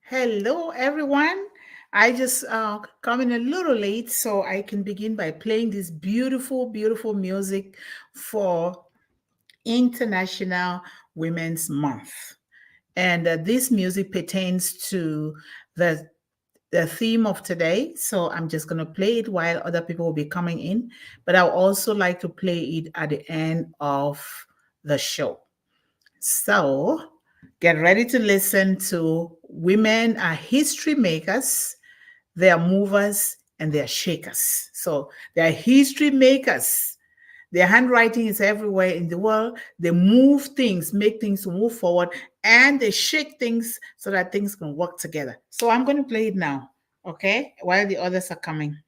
Hello, everyone. I just come in a little late, so I can begin by playing this beautiful, beautiful music for International Women's Month. And this music pertains to the the theme of today. So I'm just going to play it while other people will be coming in. But I'll also like to play it at the end of the show. So get ready to listen to Women Are History Makers, They Are Movers, and They Are Shakers. So they are history makers. Their handwriting is everywhere in the world. They move things, make things move forward, and they shake things so that things can work together. So I'm going to play it now, okay, while the others are coming.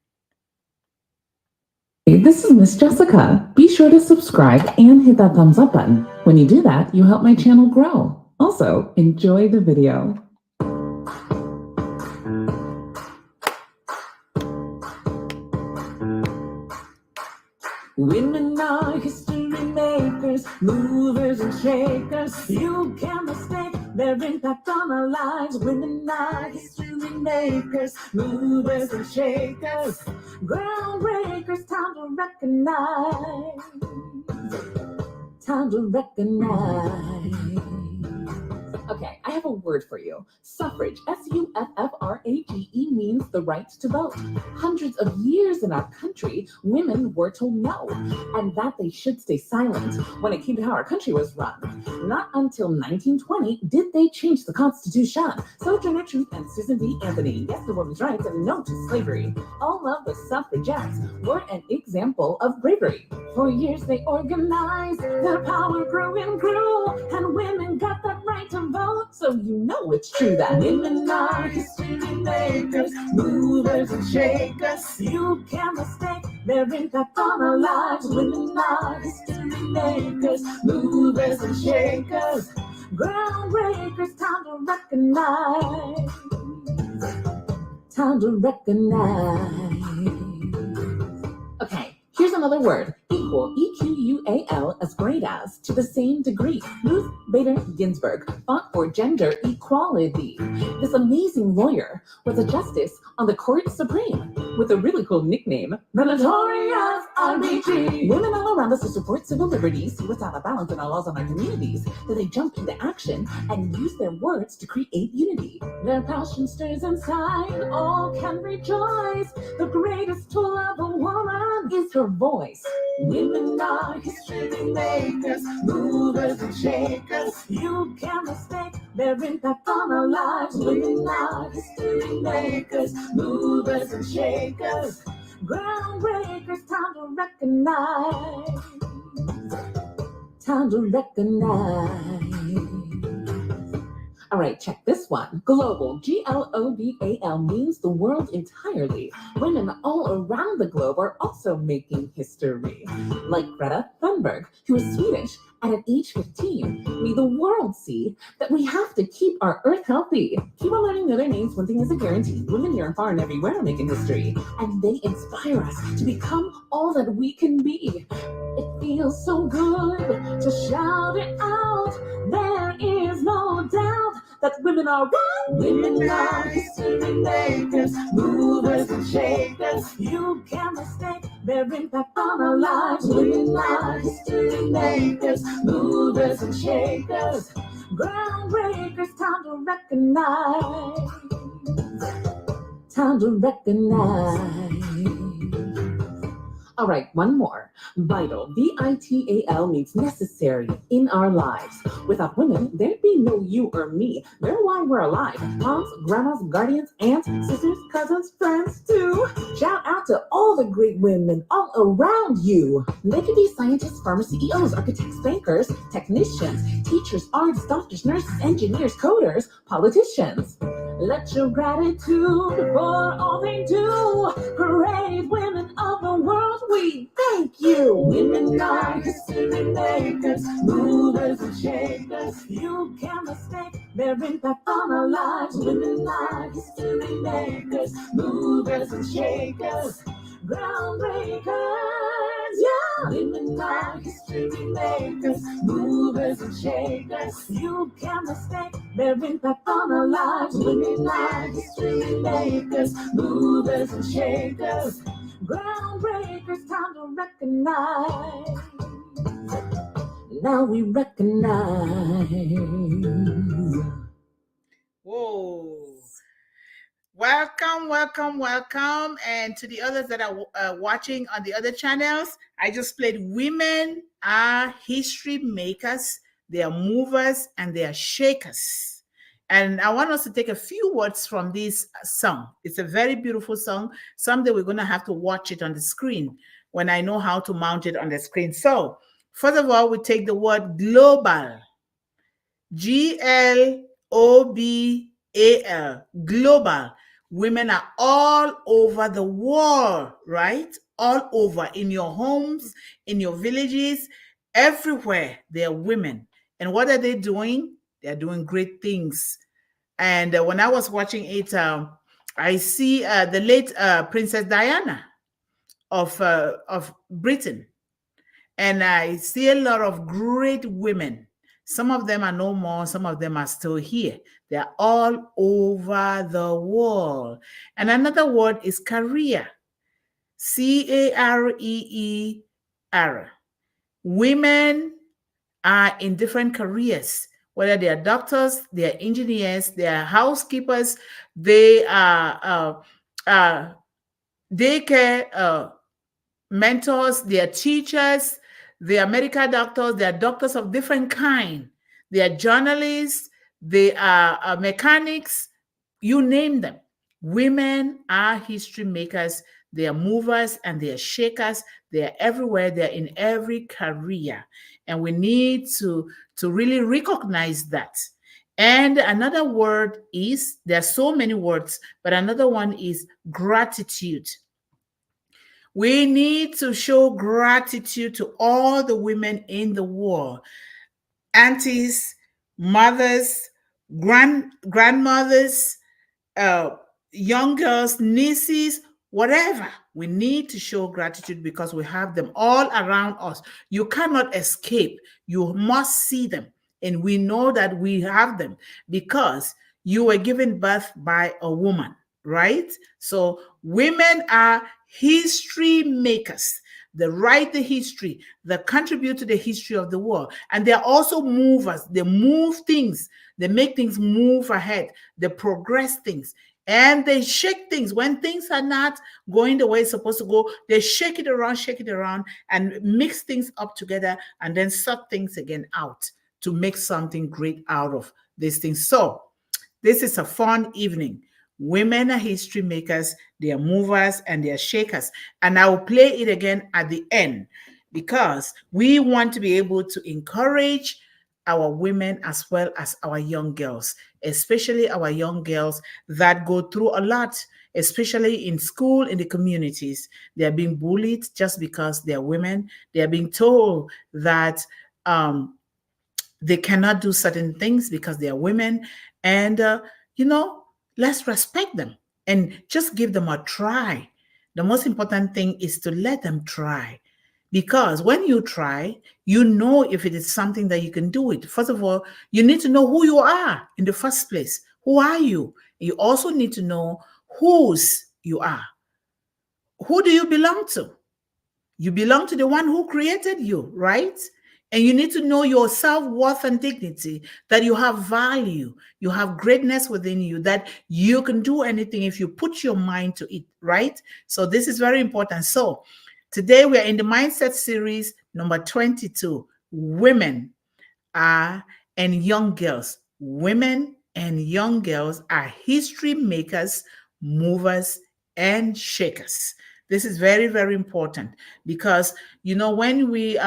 Hey, this is Miss Jessica. Be sure to subscribe and hit that thumbs up button. When you do that, you help my channel grow. Also, enjoy the video. Women are history makers, movers and shakers. You can't mistake their impact on our lives. Women are history makers, movers and shakers. Groundbreakers, time to recognize. Time to recognize. Okay, I have a word for you. Suffrage, Suffrage, means the right to vote. Hundreds of years in our country, women were told no, and that they should stay silent when it came to how our country was run. Not until 1920 did they change the Constitution. Sojourner Truth and Susan B. Anthony, yes to women's rights and no to slavery. All of the suffragettes were an example of bravery. For years they organized, their power grew and grew, and women got that right to vote. So you know it's true that women are history makers, movers and shakers. You can't mistake their impact on our lives. Women are history makers, movers and shakers. Groundbreakers, time to recognize. Time to recognize. Okay, here's another word. Equal, EQUAL, as great as, to the same degree. Ruth Bader Ginsburg fought for gender equality. This amazing lawyer was a justice on the Court Supreme with a really cool nickname, the Notorious RBG. Women all around us to support civil liberties, see what's out of balance in our laws and our communities. Then they jump into action and use their words to create unity. Their passion stirs inside, all can rejoice. The greatest tool of a woman is her voice. Women are history makers, movers and shakers. You can't mistake their impact on our lives. Women are history makers, movers and shakers. Groundbreakers, time to recognize. Time to recognize. All right, check this one. Global, Global, means the world entirely. Women all around the globe are also making history. Like Greta Thunberg, who is Swedish, and at age 15, made the world see that we have to keep our earth healthy. Keep on learning other names, one thing is a guarantee. Women near and far and everywhere are making history. And they inspire us to become all that we can be. It feels so good to shout it out. There is no doubt that women are what? Women are history makers, movers and shakers. You can't mistake their impact on our lives. Women are history makers, movers and shakers. Groundbreakers, time to recognize. Time to recognize. All right, one more. Vital, Vital, means necessary in our lives. Without women, there'd be no you or me. They're why we're alive. Moms, grandmas, guardians, aunts, sisters, cousins, friends, too. Shout out to all the great women all around you. They could be scientists, farmers, CEOs, architects, bankers, technicians, teachers, artists, doctors, nurses, engineers, coders, politicians. Let your gratitude for all they do. Brave women of the world, we thank you. Women are history makers, movers and shakers. You can't mistake their impact on our lives. Women are history makers, movers and shakers. Groundbreakers, Yeah, women are history makers, movers and shakers. You can't mistake their impact on our lives. Women are history makers, movers and shakers. Groundbreakers, time to recognize. Now we recognize. Whoa. Welcome, welcome, welcome. And to the others that are watching on the other channels, I just played Women Are History Makers, they are movers and they are shakers. And I want us to take a few words from this song. It's a very beautiful song. Someday we're going to have to watch it on the screen when I know how to mount it on the screen. So, first of all, we take the word global. global, global. Women are all over the world, right? All over, in your homes, in your villages, everywhere there are women. And what are they doing? They're doing great things. And when I was watching it, I see the late Princess Diana of Britain, and I see a lot of great women. Some of them are no more, some of them are still here. They're all over the world. And another word is career. Career. Women are in different careers, whether they are doctors, they are engineers, they are housekeepers, they are daycare mentors, they are teachers, they are medical doctors, they are doctors of different kind, they are journalists, they are mechanics, you name them. Women are history makers, they are movers and they are shakers, they are everywhere, they are in every career. And we need to really recognize that. And another word is, there are so many words, but another one is gratitude. We need to show gratitude to all the women in the world, aunties, mothers, grandmothers, uh, young girls, nieces, whatever. We need to show gratitude because we have them all around us. You cannot escape. You must see them. And we know that we have them because you were given birth by a woman, right? So women are history makers. They write the history, they contribute to the history of the world. And they're also movers. They move things, they make things move ahead, they progress things, and they shake things. When things are not going the way it's supposed to go, they shake it around, and mix things up together, and then sort things again out to make something great out of these things. So, this is a fun evening. Women are history makers, they are movers and they are shakers. And I will play it again at the end because we want to be able to encourage our women as well as our young girls, especially our young girls that go through a lot, especially in school, in the communities. They are being bullied just because they are women. They are being told that they cannot do certain things because they are women. And, you know, let's respect them and just give them a try. The most important thing is to let them try. Because when you try, you know if it is something that you can do it. First of all, you need to know who you are in the first place. Who are you? You also need to know whose you are. Who do you belong to? You belong to the one who created you, right? And you need to know your self-worth and dignity, that you have value, you have greatness within you, that you can do anything if you put your mind to it, right? So this is very important. So today we are in the Mindset series number 22, Women are and Young Girls. Women and young girls are history makers, movers, and shakers. This is very, very important because you know when we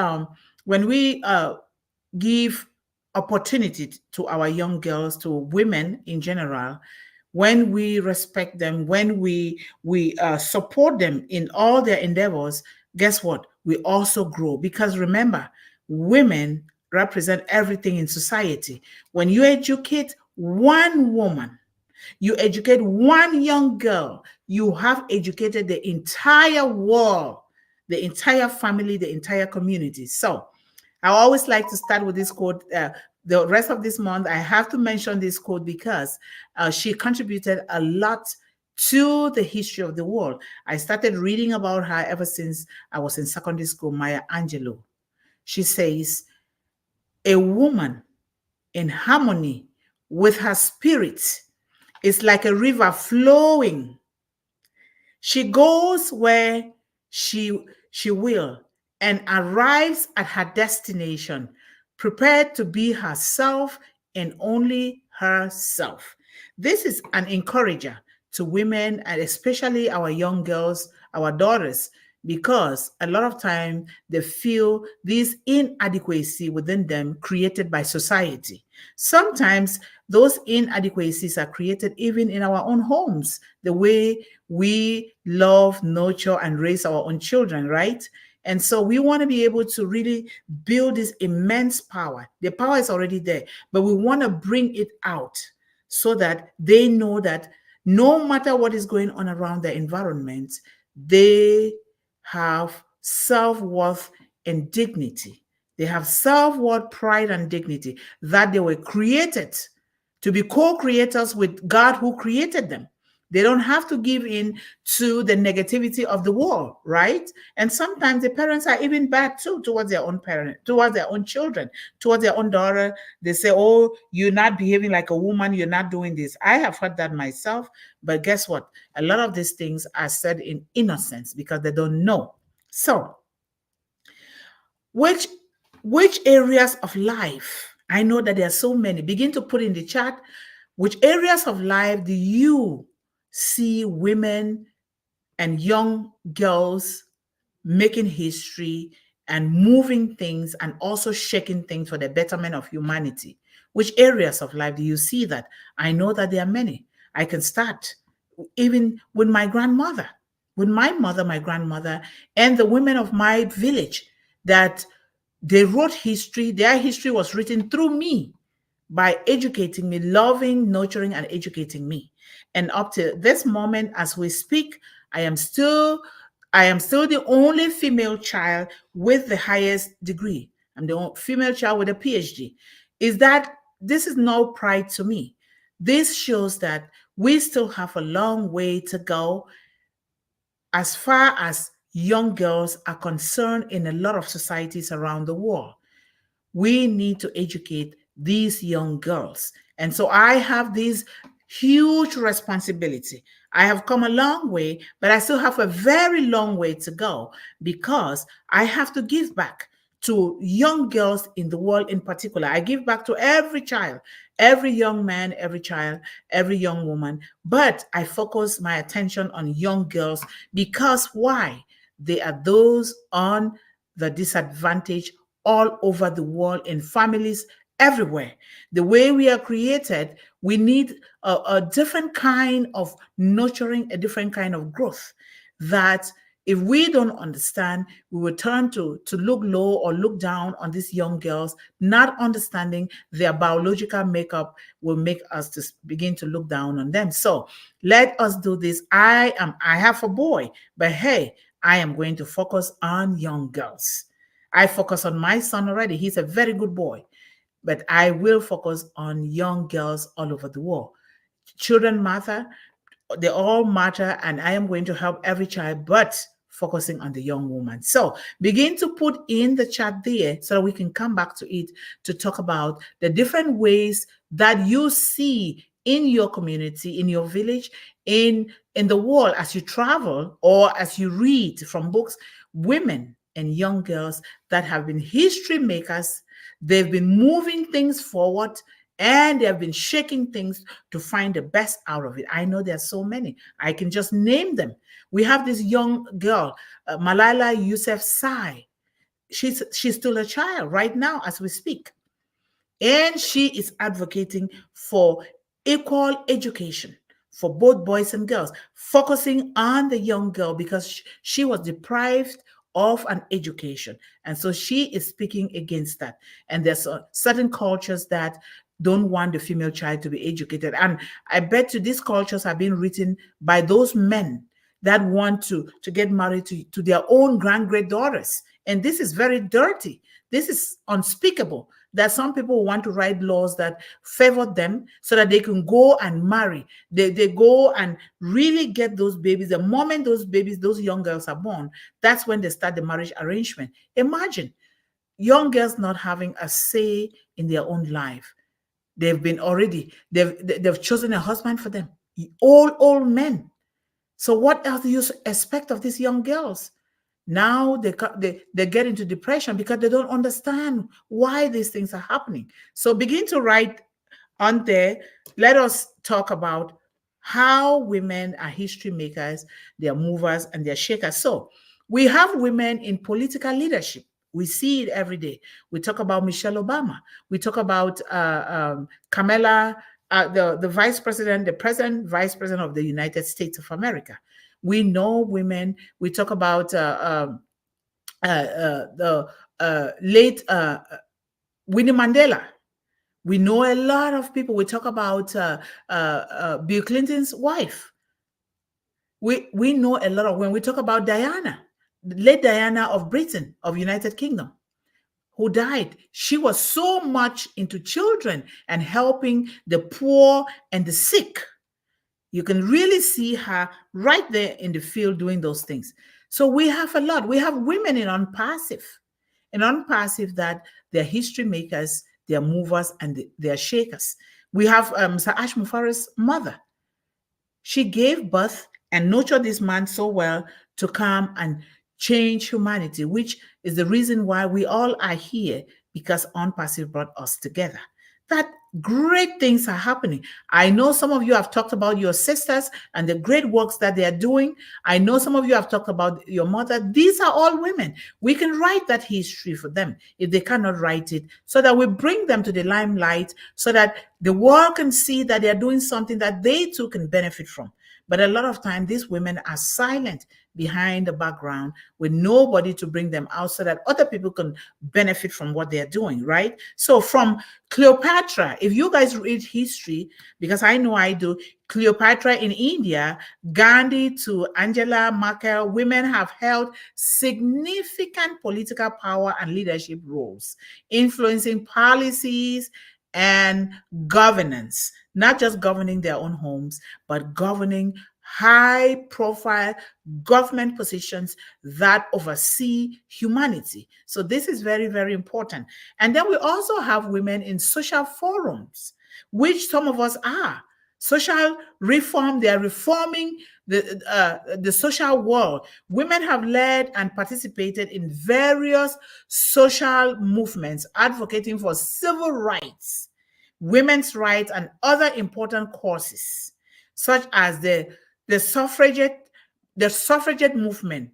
give opportunity to our young girls, to women in general, when we respect them, when we support them in all their endeavors, guess what? We also grow because remember, women represent everything in society. When you educate one woman, you educate one young girl, you have educated the entire world. the entire family, the entire community. So I always like to start with this quote. The rest of this month, I have to mention this quote because she contributed a lot to the history of the world. I started reading about her ever since I was in secondary school, Maya Angelou. She says, a woman in harmony with her spirit is like a river flowing. She goes where she will and arrives at her destination, prepared to be herself and only herself. This is an encourager to women and especially our young girls, our daughters, because a lot of time they feel this inadequacy within them created by society. Sometimes those inadequacies are created even in our own homes, the way we love, nurture, and raise our own children, right? And so we want to be able to really build this immense power. The power is already there, but we want to bring it out so that they know that no matter what is going on around their environment, they have self worth and dignity. They have self worth, pride, and dignity that they were created to be co creators with God who created them. They don't have to give in to the negativity of the world, right? And sometimes the parents are even bad too towards their own parent, towards their own children, towards their own daughter. They say, oh, you're not behaving like a woman, you're not doing this. I have heard that myself, but guess what? A lot of these things are said in innocence because they don't know. So, which which areas of life? I know that there are so many. Begin to put in the chat which areas of life do you see women and young girls making history and moving things and also shaking things for the betterment of humanity? Which areas of life do you see that? I know that there are many. I can start even with my grandmother, with my mother, my grandmother, and the women of my village that they wrote history. Their history was written through me by educating me, loving, nurturing, and educating me. And up to this moment, as we speak, I am still I am still the only female child with the highest degree. I'm the only female child with a PhD. Is that this is no pride to me. This shows that we still have a long way to go as far as young girls are concerned in a lot of societies around the world. We need to educate these young girls. And so I have this huge responsibility. I have come a long way, but I still have a very long way to go because I have to give back to young girls in the world in particular. I give back to every child, every young man, every child, every young woman, but I focus my attention on young girls because why? They are those on the disadvantaged all over the world in families everywhere. The way we are created, we need a different kind of nurturing, a different kind of growth that if we don't understand, we will turn to look low or look down on these young girls, not understanding their biological makeup will make us to begin to look down on them. So let us do this. I have a boy, but hey, I am going to focus on young girls. I focus on my son already. He's a very good boy, but I will focus on young girls all over the world. Children matter, they all matter, and I am going to help every child, but focusing on the young woman. So begin to put in the chat there so that we can come back to it to talk about the different ways that you see in your community, in your village, in the world as you travel or as you read from books, women and young girls that have been history makers. They've been moving things forward and they have been shaking things to find the best out of it. I know there's so many. I can just name them. We have this young girl, Malala Yousafzai. She's still a child right now as we speak. And she is advocating for equal education for both boys and girls, focusing on the young girl because she was deprived of an education. And so she is speaking against that. And there's certain cultures that don't want the female child to be educated. And I bet you these cultures have been written by those men that want to get married to their own grand great daughters. And this is very dirty. This is unspeakable that some people want to write laws that favor them so that they can go and marry. They go and really get those babies. The moment those babies, those young girls are born, that's when they start the marriage arrangement. Imagine young girls not having a say in their own life. They've been already, they've chosen a husband for them, all men. So what else do you expect of these young girls? Now they get into depression because they don't understand why these things are happening. So begin to write on there. Let us talk about how women are history makers, they are movers and they're shakers. So we have women in political leadership. We see it every day. We talk about Michelle Obama. We talk about Kamala, the vice president, the president, vice president of the United States of America. We know women. We talk about the late Winnie Mandela. We know a lot of people. We talk about Bill Clinton's wife. We know a lot of when we talk about Diana, late Diana of Britain, of United Kingdom, who died. She was so much into children and helping the poor and the sick. You can really see her right there in the field doing those things. So we have a lot. We have women in unpassive that they're history makers, they're movers, and they're shakers. We have Sir Ash Mufareh's mother. She gave birth and nurtured this man so well to come and change humanity, which is the reason why we all are here, because Unpassive brought us together. That great things are happening. I know some of you have talked about your sisters and the great works that they are doing. I know some of you have talked about your mother. These are all women. We can write that history for them if they cannot write it, so that we bring them to the limelight, so that the world can see that they are doing something that they too can benefit from. But a lot of time, these women are silent behind the background with nobody to bring them out so that other people can benefit from what they're doing, right? So from Cleopatra, if you guys read history, because I know I do, Cleopatra in India, Gandhi to Angela Merkel, women have held significant political power and leadership roles, influencing policies and governance, not just governing their own homes, but governing high profile government positions that oversee humanity. So this is very, very important. And then we also have women in social forums, which some of us are. Social reform, they are reforming the social world. Women have led and participated in various social movements, advocating for civil rights, women's rights, and other important causes, such as the suffragette movement,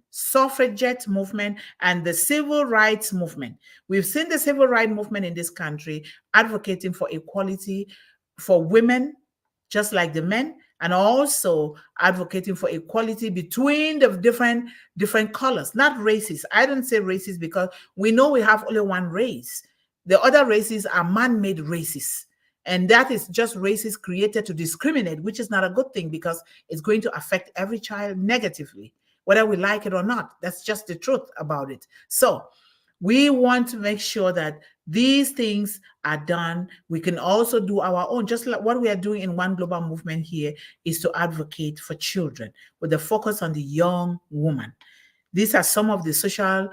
and the civil rights movement. We've seen the civil rights movement in this country advocating for equality for women, just like the men, and also advocating for equality between the different colors, not races. I don't say races because we know we have only one race. The other races are man-made races. And that is just races created to discriminate, which is not a good thing because it's going to affect every child negatively, whether we like it or not. That's just the truth about it. So we want to make sure that these things are done. We can also do our own, just like what we are doing in One Global Movement here is to advocate for children with a focus on the young woman. These are some of the social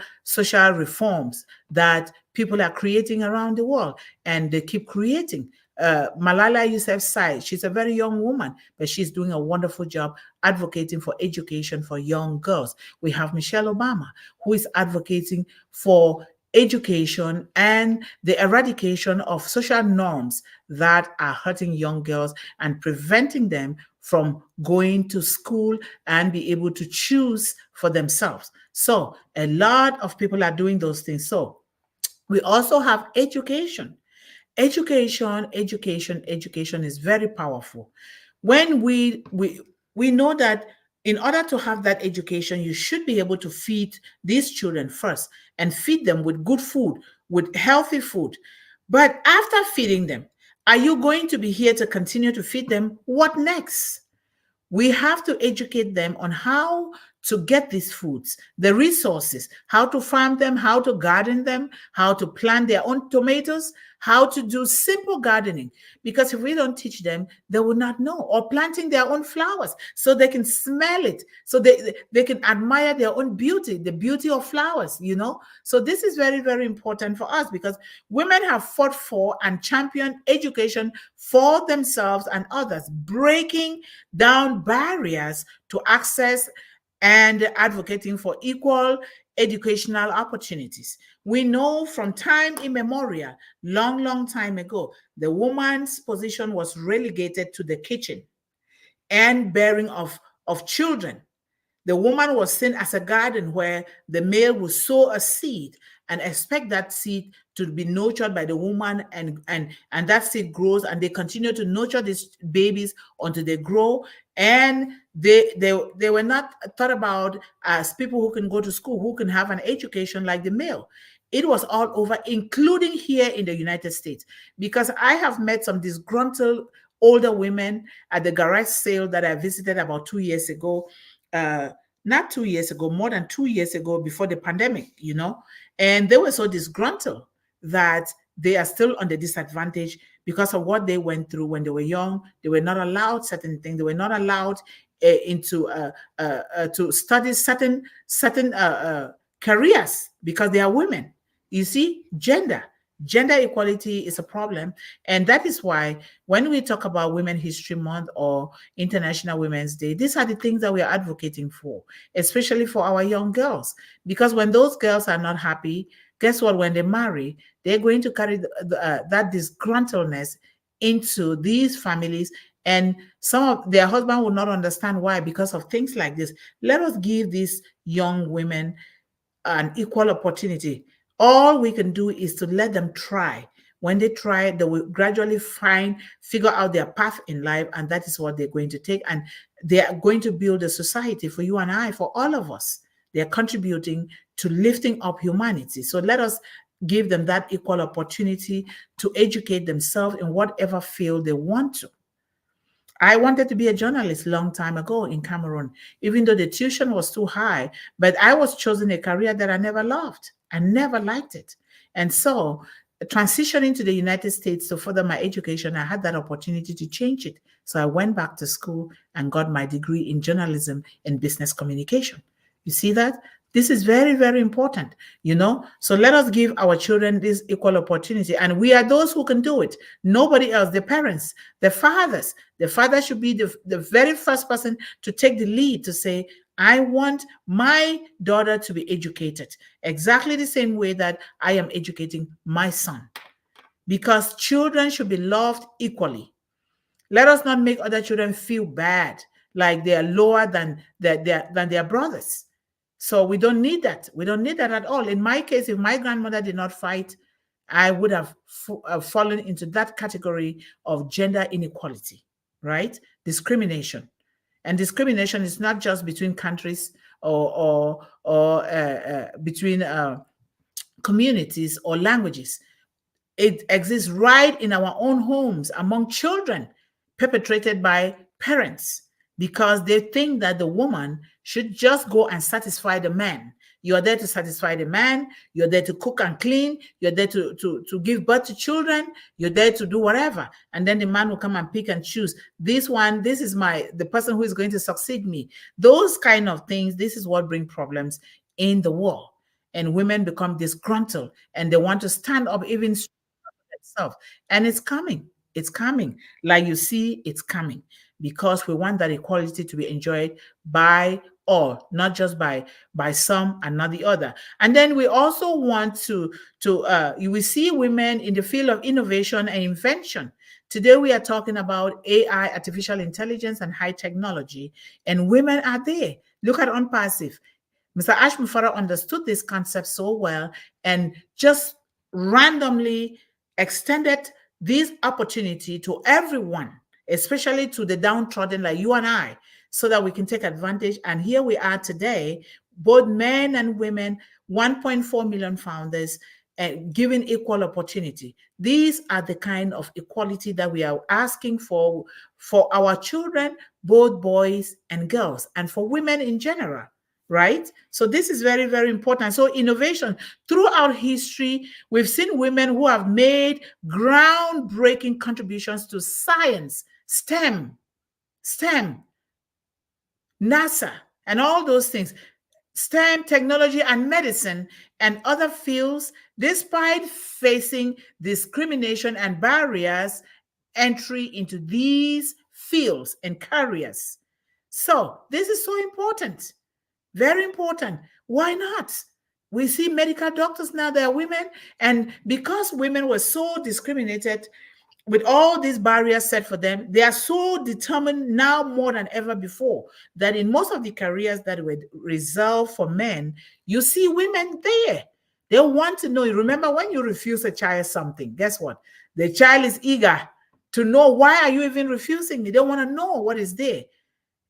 reforms that people are creating around the world, and they keep creating. Malala Yousafzai, she's a very young woman, but she's doing a wonderful job advocating for education for young girls. We have Michelle Obama, who is advocating for education and the eradication of social norms that are hurting young girls and preventing them from going to school and be able to choose for themselves. So a lot of people are doing those things. So we also have education. Education is very powerful. When we know that in order to have that education, you should be able to feed these children first and feed them with good food, with healthy food. But after feeding them, are you going to be here to continue to feed them? What next? We have to educate them on how to get these foods, the resources, how to farm them, how to garden them, how to plant their own tomatoes, how to do simple gardening. Because if we don't teach them, they will not know. Or planting their own flowers so they can smell it, so they can admire their own beauty, the beauty of flowers, you know. So this is very, very important for us because women have fought for and championed education for themselves and others, breaking down barriers to access and advocating for equal educational opportunities. We know from time immemorial, long, long time ago, the woman's position was relegated to the kitchen and bearing of children. The woman was seen as a garden where the male would sow a seed and expect that seed to be nurtured by the woman, and that seed grows, and they continue to nurture these babies until they grow. And they were not thought about as people who can go to school, who can have an education like the male. It was all over, including here in the United States, because I have met some disgruntled older women at the garage sale that I visited about 2 years ago. Uh, Not 2 years ago, more than 2 years ago, before the pandemic, you know, and they were so disgruntled that they are still on the disadvantage because of what they went through when they were young. They were not allowed certain things. They were not allowed into to study certain careers because they are women. You see, gender equality is a problem, and that is why when we talk about Women History Month or International Women's Day, these are the things that we are advocating for, especially for our young girls. Because when those girls are not happy, guess what? When they marry, they're going to carry that disgruntledness into these families, and some of their husband will not understand why, because of things like this. Let us give these young women an equal opportunity. All we can do is to let them try. When they try, they will gradually figure out their path in life, and that is what they're going to take. And they are going to build a society for you and I, for all of us. They are contributing to lifting up humanity. So let us give them that equal opportunity to educate themselves in whatever field they want to. I wanted to be a journalist long time ago in Cameroon, even though the tuition was too high. But I was choosing a career that I never loved. I never liked it. And so, transitioning to the United States to further my education, I had that opportunity to change it. So I went back to school and got my degree in journalism and business communication. You see that? This is very, very important, you know? So let us give our children this equal opportunity. And we are those who can do it. Nobody else, the parents, the fathers. The father should be the very first person to take the lead to say, I want my daughter to be educated exactly the same way that I am educating my son. Because children should be loved equally. Let us not make other children feel bad, like they are lower than their brothers. So we don't need that. We don't need that at all. In my case, if my grandmother did not fight, I would have fallen into that category of gender inequality, right? Discrimination. And discrimination is not just between countries or between communities or languages. It exists right in our own homes among children, perpetrated by parents, because they think that the woman should just go and satisfy the man. You're there to satisfy the man. You're there to cook and clean. You're there to give birth to children. You're there to do whatever. And then the man will come and pick and choose. This one, this is the person who is going to succeed me. Those kind of things, this is what brings problems in the world. And women become disgruntled and they want to stand up even itself. And it's coming. It's coming. Like you see, it's coming because we want that equality to be enjoyed by all, not just by some and not the other. And then we also want you will see women in the field of innovation and invention. Today we are talking about AI, artificial intelligence, and high technology, and women are there. Look at Unpassive. Mr. Ashmufara understood this concept so well and just randomly extended this opportunity to everyone, especially to the downtrodden like you and I, so that we can take advantage. And here we are today, both men and women, 1.4 million founders, and given equal opportunity. These are the kind of equality that we are asking for our children, both boys and girls, and for women in general, right? So this is very, very important. So innovation throughout history, we've seen women who have made groundbreaking contributions to science, STEM, NASA, and all those things. STEM, technology, and medicine, and other fields, despite facing discrimination and barriers entry into these fields and careers. So, this is so important, very important. Why not? We see medical doctors now, they are women, and because women were so discriminated with all these barriers set for them, they are so determined now more than ever before that in most of the careers that were reserved for men, you see women there. They want to know. Remember, when you refuse a child something, guess what? The child is eager to know, why are you even refusing me? They want to know what is there.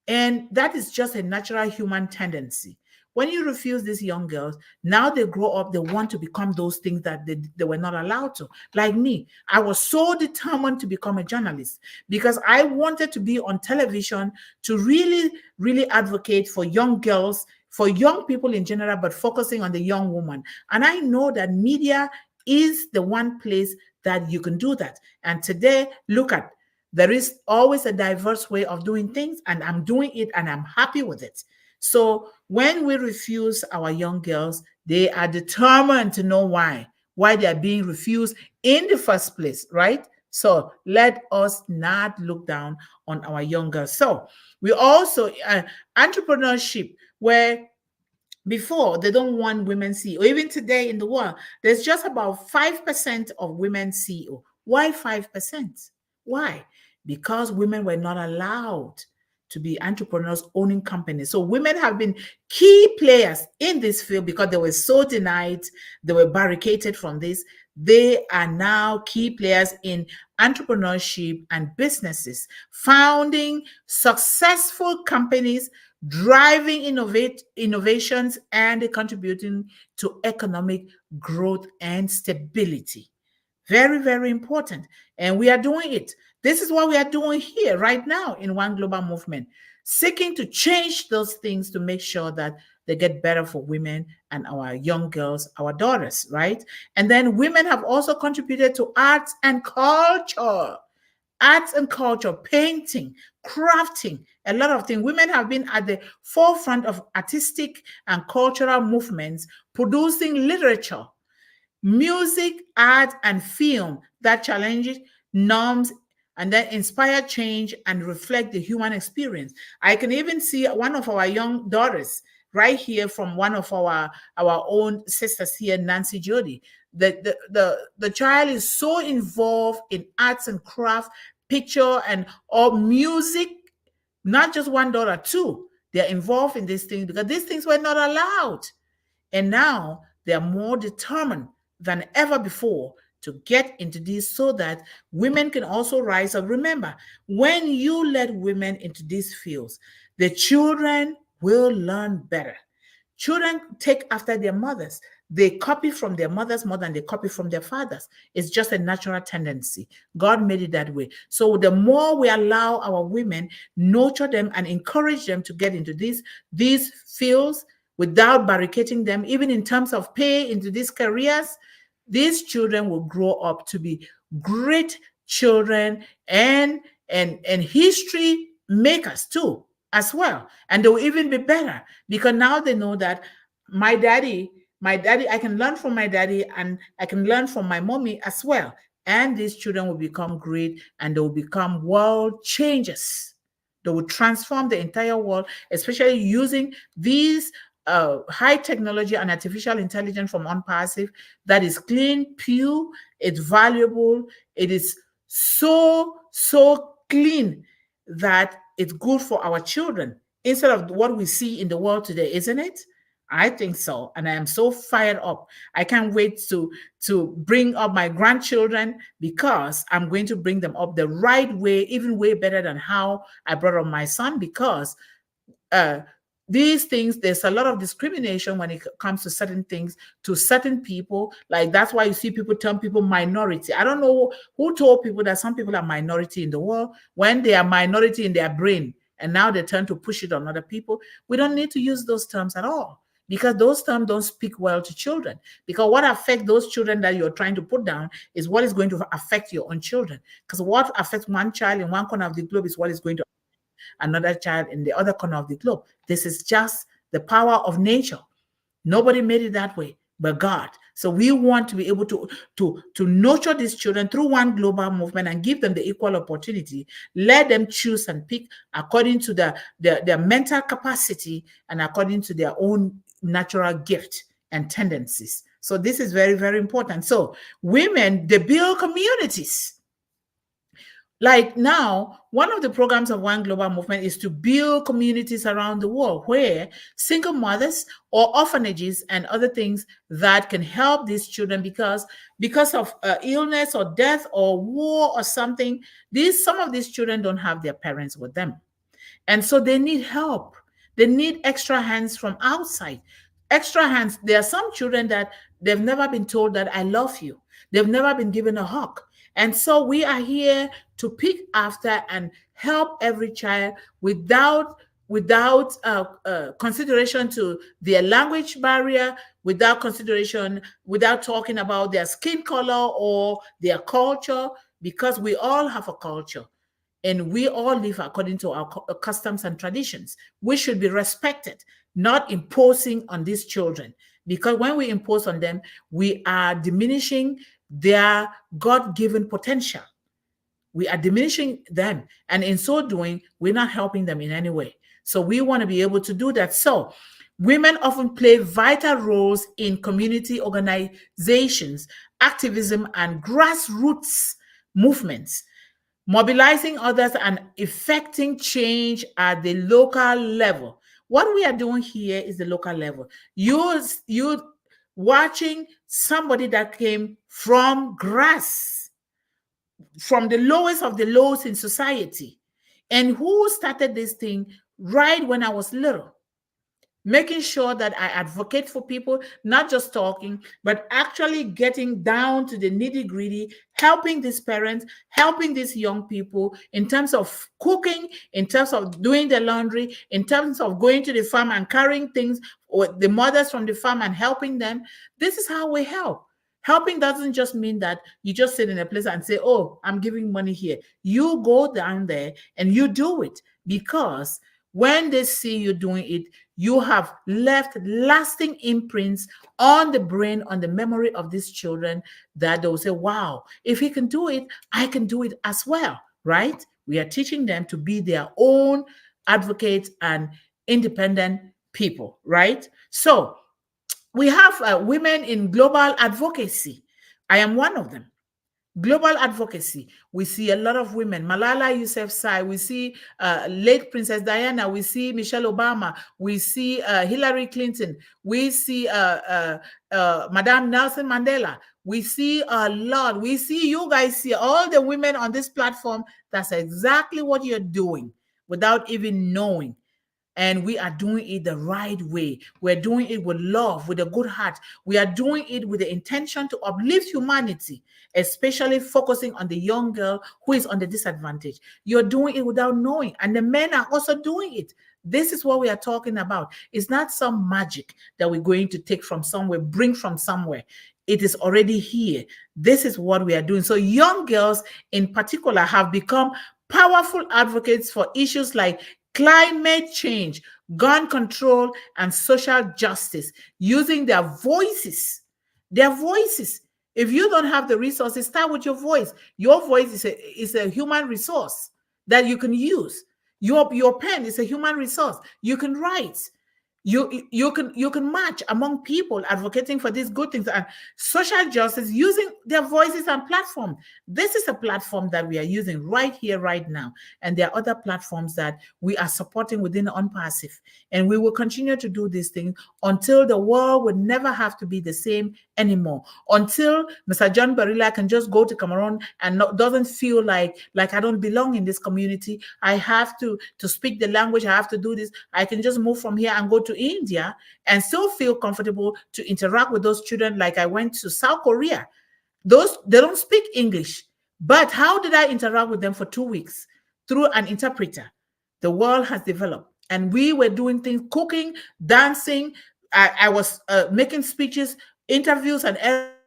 And that is just a natural human tendency. When you refuse these young girls, now they grow up, they want to become those things that they were not allowed to. Like me, I was so determined to become a journalist because I wanted to be on television to really, really advocate for young girls, for young people in general, but focusing on the young woman. And I know that media is the one place that you can do that. And today, look at, there is always a diverse way of doing things, and I'm doing it and I'm happy with it. So when we refuse our young girls, they are determined to know why they are being refused in the first place, right? So let us not look down on our young girls. So we also entrepreneurship, where before they don't want women CEO. Even today in the world, there's just about 5% of women CEO. Why 5%? Why? Because women were not allowed to be entrepreneurs owning companies. So women have been key players in this field because they were so denied, they were barricaded from this. They are now key players in entrepreneurship and businesses, founding successful companies, driving innovations, and contributing to economic growth and stability. Very, very important. And we are doing it. This is what we are doing here right now in One Global Movement, seeking to change those things to make sure that they get better for women and our young girls, our daughters, right? And then women have also contributed to arts and culture. Arts and culture, painting, crafting, a lot of things. Women have been at the forefront of artistic and cultural movements, producing literature, music, art, and film that challenge norms and then inspire change and reflect the human experience. I can even see one of our young daughters right here from one of our own sisters here, Nancy Jody. The child is so involved in arts and craft, picture and or music, not just one daughter, two. They're involved in these things because these things were not allowed. And now they are more determined than ever before to get into this so that women can also rise up. Remember, when you let women into these fields, the children will learn better. Children take after their mothers. They copy from their mothers more than they copy from their fathers. It's just a natural tendency. God made it that way. So the more we allow our women, nurture them and encourage them to get into these fields without barricading them, even in terms of pay into these careers, these children will grow up to be great children and history makers too, as well. And they will even be better because now they know that my daddy, I can learn from my daddy and I can learn from my mommy as well. And these children will become great and they will become world changers. They will transform the entire world, especially using these high technology and artificial intelligence from Unpassive that is clean, pure, it's valuable, it is so clean that it's good for our children instead of what we see in the world today, isn't it? I think so, and I am so fired up. I can't wait to bring up my grandchildren because I'm going to bring them up the right way, even way better than how I brought up my son. Because uh, these things, there's a lot of discrimination when it comes to certain things, to certain people. Like that's why you see people term people minority. I don't know who told people that some people are minority in the world when they are minority in their brain, and now they turn to push it on other people. We don't need to use those terms at all, because those terms don't speak well to children. Because what affects those children that you're trying to put down is what is going to affect your own children. Because what affects one child in one corner of the globe is what is going to another child in the other corner of the globe. This is just the power of nature. Nobody made it that way but God. So we want to be able to nurture these children through one global movement and give them the equal opportunity. Let them choose and pick according to their mental capacity and according to their own natural gift and tendencies. So this is very, very important. So women, they build communities. Like now, one of the programs of One Global Movement is to build communities around the world where single mothers or orphanages and other things that can help these children because of illness or death or war or something. Some of these children don't have their parents with them. And so they need help. They need extra hands from outside. Extra hands. There are some children that they've never been told that I love you. They've never been given a hug. And so we are here to pick after and help every child without consideration to their language barrier, without consideration, without talking about their skin color or their culture, because we all have a culture. And we all live according to our customs and traditions. We should be respected, not imposing on these children. Because when we impose on them, we are diminishing their God-given potential. We are diminishing them. And in so doing, we're not helping them in any way. So we want to be able to do that. So women often play vital roles in community organizations, activism, and grassroots movements, mobilizing others and effecting change at the local level. What we are doing here is the local level. You watching somebody that came from grass, from the lowest of the lows in society, and who started this thing right when I was little, making sure that I advocate for people, not just talking, but actually getting down to the nitty gritty, helping these parents, helping these young people in terms of cooking, in terms of doing the laundry, in terms of going to the farm and carrying things, or the mothers from the farm and helping them. This is how we help. Helping doesn't just mean that you just sit in a place and say, oh, I'm giving money here. You go down there and you do it, because when they see you doing it, you have left lasting imprints on the brain, on the memory of these children, that they'll say, wow, if he can do it, I can do it as well, right? We are teaching them to be their own advocates and independent people, right? So we have women in global advocacy. I am one of them. Global advocacy. We see a lot of women. Malala Yousafzai. We see late Princess Diana. We see Michelle Obama. We see Hillary Clinton. We see Madame Nelson Mandela. We see a lot. We see you guys see all the women on this platform. That's exactly what you're doing without even knowing. And we are doing it the right way. We're doing it with love, with a good heart. We are doing it with the intention to uplift humanity, especially focusing on the young girl who is on the disadvantage. You're doing it without knowing, and the men are also doing it. This is what we are talking about. It's not some magic that we're going to take from somewhere, bring from somewhere. It is already here. This is what we are doing. So young girls in particular have become powerful advocates for issues like climate change, gun control, and social justice, using their voices. Their voices. If you don't have the resources, start with your voice. Your voice is a human resource that you can use. Your pen is a human resource. You can write. You can match among people advocating for these good things and social justice using their voices and platform. This is a platform that we are using right here right now, and there are other platforms that we are supporting within Unpassive, and we will continue to do these things until the world would never have to be the same anymore, until Mr. John Barilla can just go to Cameroon and doesn't feel like I don't belong in this community. I have to speak the language. I have to do this. I can just move from here and go to India and still feel comfortable to interact with those children. Like I went to South Korea. Those they don't speak English, but how did I interact with them for 2 weeks? Through an interpreter. The world has developed, and we were doing things, cooking, dancing. I was making speeches, interviews, and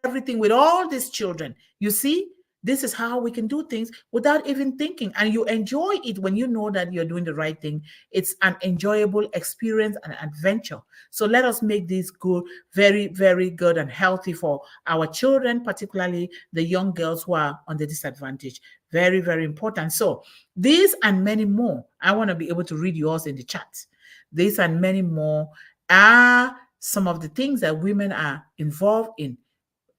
everything with all these children. You see, this is how we can do things without even thinking, and you enjoy it when you know that you're doing the right thing. It's an enjoyable experience and adventure. So let us make this good, very, very good and healthy for our children, particularly the young girls who are on the disadvantage. Very, very important. So these and many more, I want to be able to read yours in the chat. These and many more are some of the things that women are involved in,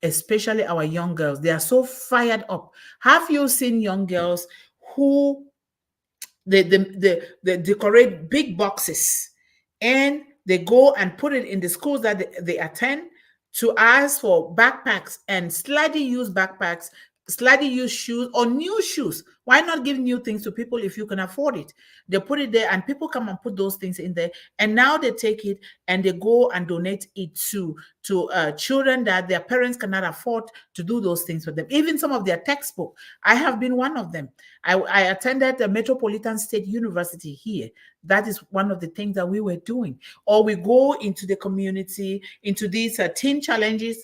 especially our young girls. They are so fired up. Have you seen young girls who they decorate big boxes and they go and put it in the schools that they attend to ask for backpacks and slightly used backpacks, slightly used shoes or new shoes? Why not give new things to people if you can afford it? They put it there and people come and put those things in there, and now they take it and they go and donate it to children that their parents cannot afford to do those things for them. Even some of their textbook. I have been one of them. I attended the Metropolitan State University here. That is one of the things that we were doing. Or we go into the community, into these teen challenge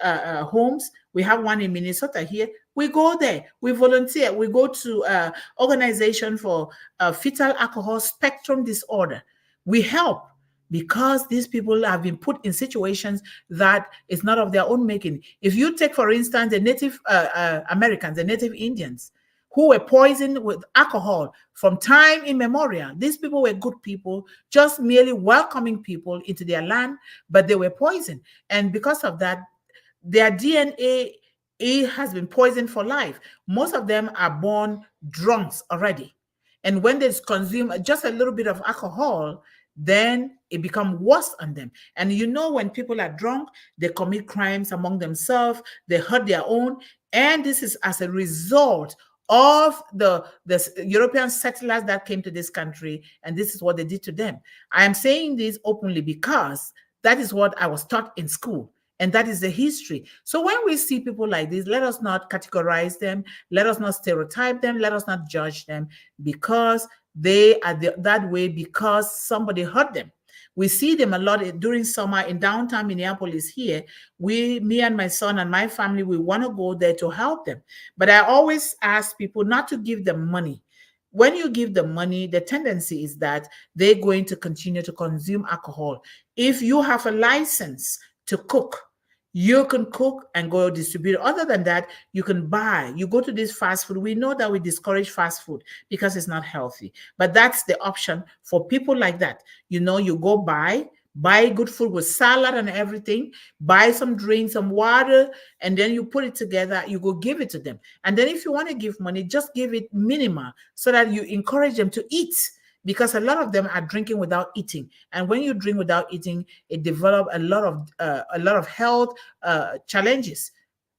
homes. We have one in Minnesota here. We go there, we volunteer, we go to organization for fetal alcohol spectrum disorder. We help because these people have been put in situations that is not of their own making. If you take, for instance, the Native Americans, the Native Indians, who were poisoned with alcohol from time immemorial. These people were good people, just merely welcoming people into their land, but they were poisoned. And because of that, their DNA has been poisoned for life. Most of them are born drunks already. And when they consume just a little bit of alcohol, then it becomes worse on them. And you know, when people are drunk, they commit crimes among themselves, they hurt their own. And this is as a result of the European settlers that came to this country, and this is what they did to them. I am saying this openly because that is what I was taught in school. And that is the history. So when we see people like this, let us not categorize them. Let us not stereotype them. Let us not judge them because they are that way because somebody hurt them. We see them a lot during summer in downtown Minneapolis here. Me and my son and my family, we want to go there to help them. But I always ask people not to give them money. When you give them money, the tendency is that they're going to continue to consume alcohol. If you have a license to cook, you can cook and go distribute. Other than that, you can buy. You go to this fast food. We know that we discourage fast food because it's not healthy. But that's the option for people like that. You know, you go buy good food with salad and everything, buy some drinks, some water, and then you put it together, you go give it to them. And then if you want to give money, just give it minimal so that you encourage them to eat, because a lot of them are drinking without eating. And when you drink without eating, it develops a lot of health challenges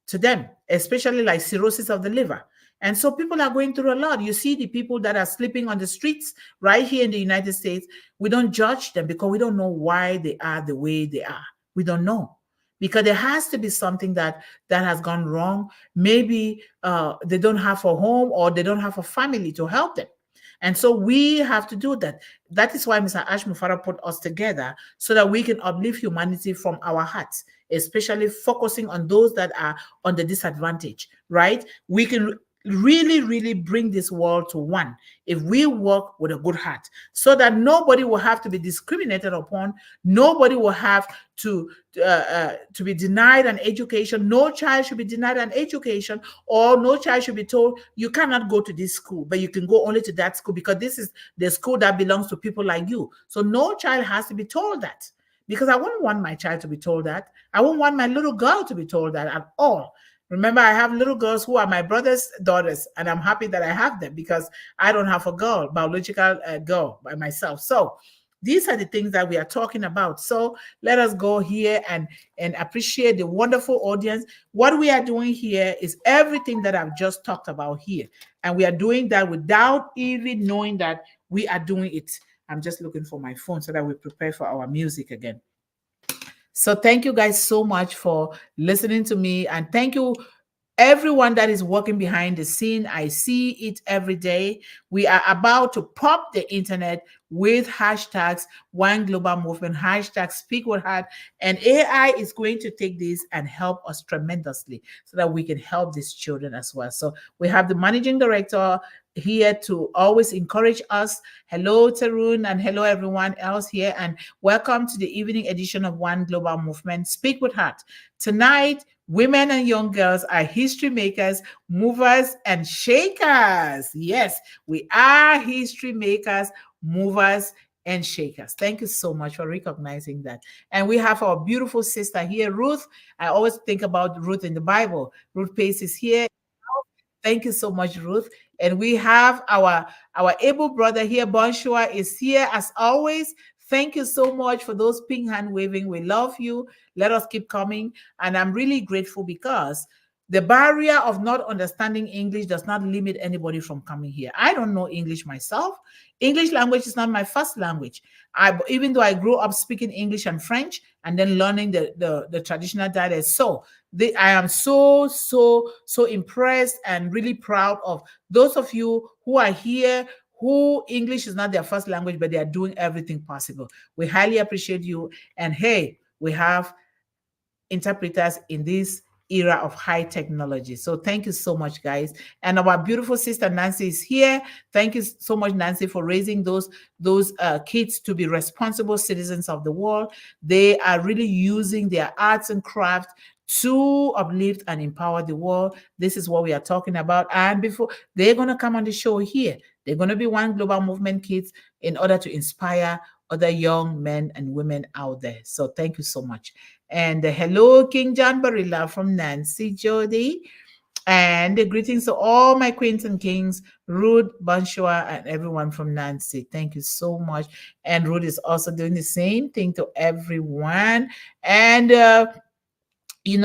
to them, especially like cirrhosis of the liver. And so people are going through a lot. You see the people that are sleeping on the streets right here in the United States. We don't judge them because we don't know why they are the way they are. We don't know. Because there has to be something that has gone wrong. Maybe they don't have a home or they don't have a family to help them. And so we have to do that. That is why Mr. Ash Mufara put us together so that we can uplift humanity from our hearts, especially focusing on those that are on the disadvantage, right? We can really, really bring this world to one if we work with a good heart, so that nobody will have to be discriminated upon, nobody will have to be denied an education. No child should be denied an education, or no child should be told you cannot go to this school, but you can go only to that school because this is the school that belongs to people like you. So no child has to be told that, because I wouldn't want my child to be told that. I wouldn't want my little girl to be told that at all. Remember, I have little girls who are my brother's daughters, and I'm happy that I have them because I don't have a girl, biological girl by myself. So these are the things that we are talking about. So let us go here and appreciate the wonderful audience. What we are doing here is everything that I've just talked about here, and we are doing that without even knowing that we are doing it. I'm just looking for my phone so that we prepare for our music again. So thank you guys so much for listening to me, and thank you everyone that is working behind the scene. I see it every day. We are about to pop the internet with hashtags One Global Movement, hashtag Speak with Heart, and AI is going to take this and help us tremendously so that we can help these children as well. So we have the managing director here to always encourage us. Hello, Tarun, and hello, everyone else here, and welcome to the evening edition of One Global Movement, Speak with Heart. Tonight, women and young girls are history makers, movers, and shakers. Yes, we are history makers, movers, and shakers. Thank you so much for recognizing that. And we have our beautiful sister here, Ruth. I always think about Ruth in the Bible. Ruth Pace is here. Thank you so much, Ruth. And we have our able brother here, Bonshua, is here as always. Thank you so much for those pink hand waving. We love you. Let us keep coming. And I'm really grateful because the barrier of not understanding English does not limit anybody from coming here. I don't know English myself. English language is not my first language. Even though I grew up speaking English and French and then learning the traditional dialects. So I am so impressed and really proud of those of you who are here who English is not their first language, but they are doing everything possible. We highly appreciate you. And hey, we have interpreters in this era of high technology. So thank you so much, guys. And our beautiful sister Nancy is here. Thank you so much, Nancy, for raising those kids to be responsible citizens of the world. They are really using their arts and craft to uplift and empower the world. This is what we are talking about. And before they're going to come on the show here, they're going to be One Global Movement kids in order to inspire other young men and women out there. So thank you so much. And hello, King John Barilla from Nancy Jody. And greetings to all my queens and kings, Ruth, Banshua, and everyone from Nancy. Thank you so much. And Ruth is also doing the same thing to everyone. And we